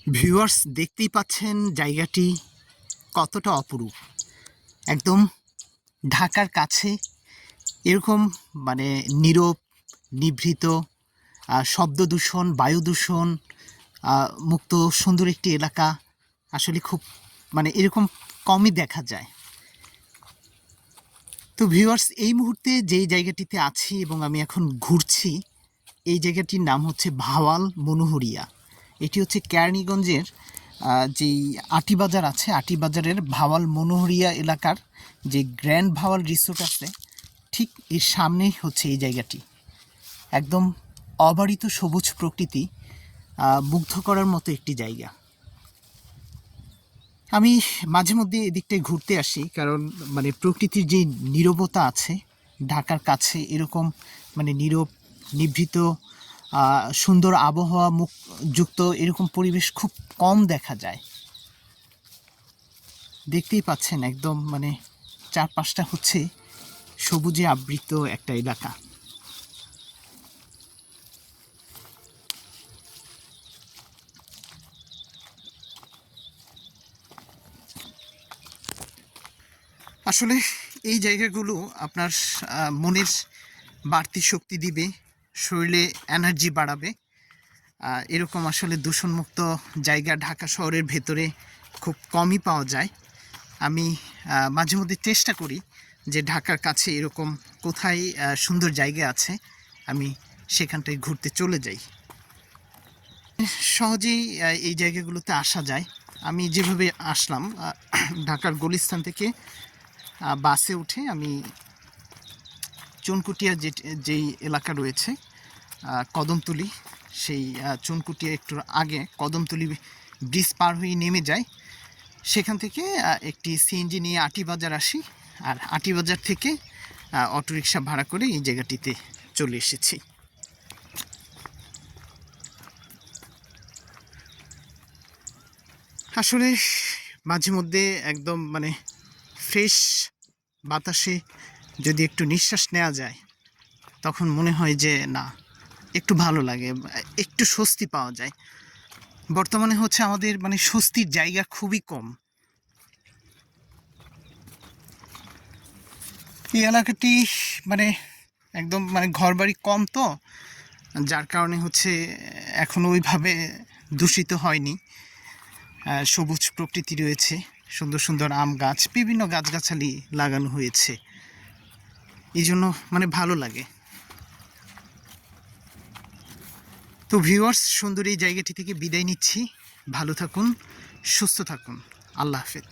Viewers, দেখতেই পাচ্ছেন জায়গাটি কতটা অপরূপ। একদম ঢাকার কাছে এরকম মানে নীরব, নিভৃত, শব্দ দূষণ, বায়ু দূষণ মুক্ত সুন্দর একটি এলাকা আসলে খুব মানে এরকম কমই দেখা যায়। তো ভিউয়ার্স, এই মুহূর্তে যেই জায়গাটিতে আছি এবং আমি এখন ঘুরছি, এই জায়গাটির নাম হচ্ছে ভাওয়াল মনোহরিয়া। এটি হচ্ছে কেরানীগঞ্জের যেই আটিবাজার আছে, আটিবাজারের ভাওয়াল মনোহরিয়া এলাকার যে গ্র্যান্ড ভাওয়াল রিসোর্ট আছে, ঠিক এর সামনেই হচ্ছে এই জায়গাটি। একদম অবারিত সবুজ প্রকৃতি, মুগ্ধ করার মতো একটি জায়গা। আমি মাঝে মধ্যে এদিকটায় ঘুরতে আসি, কারণ মানে প্রকৃতির যে নীরবতা আছে, ঢাকার কাছে এরকম মানে নীরব, নিভৃত, সুন্দর আবহাওয়া যুক্ত এরকম পরিবেশ খুব কম দেখা যায়। দেখতেই পাচ্ছেন একদম মানে চারপাশটা হচ্ছে সবুজে আবৃত একটা এলাকা। আসলে এই জায়গাগুলো আপনার মনের বাড়তি শক্তি দিবে, শরীরে এনার্জি বাড়াবে। এরকম আসলে দূষণমুক্ত জায়গা ঢাকা শহরের ভেতরে খুব কমই পাওয়া যায়। আমি মাঝে মধ্যে চেষ্টা করি যে ঢাকার কাছে এরকম কোথায় সুন্দর জায়গা আছে আমি সেখানটায় ঘুরতে চলে যাই। সহজেই এই জায়গাগুলোতে আসা যায়। আমি যেভাবে আসলাম ঢাকার গুলিস্তান থেকে বাসে উঠে আমি চুনকুটিয়া যেই এলাকা রয়েছে কদমতলী, সেই চুনকুটিয়া একটু আগে কদমতলী ব্রিজ পার হয়ে নেমে যায়। সেখান থেকে একটি সিএনজি নিয়ে আটিবাজার আসি, আর আটিবাজার থেকে অটোরিকশা ভাড়া করে এই জায়গাটিতে চলে এসেছি। আসলে মাঝে মধ্যে একদম মানে ফ্রেশ বাতাসে যদি একটু নিঃশ্বাস নেওয়া যায়, তখন মনে হয় যে না, একটু ভালো লাগে, একটু স্বস্তি পাওয়া যায়। বর্তমানে হচ্ছে আমাদের মানে স্বস্তির জায়গা খুবই কম। এই এলাকাটি মানে একদম মানে ঘরবাড়ি কম, তো যার কারণে হচ্ছে এখনও ওইভাবে দূষিত হয়নি। সবুজ প্রকৃতি রয়েছে, সুন্দর সুন্দর আম গাছ, বিভিন্ন গাছগাছালি লাগানো হয়েছে, এই জন্য মানে ভালো লাগে। তো ভিউয়ার্স, সুন্দর এই জায়গাটি থেকে বিদায় নিচ্ছি। ভালো থাকুন, সুস্থ থাকুন, আল্লাহ হাফেজ।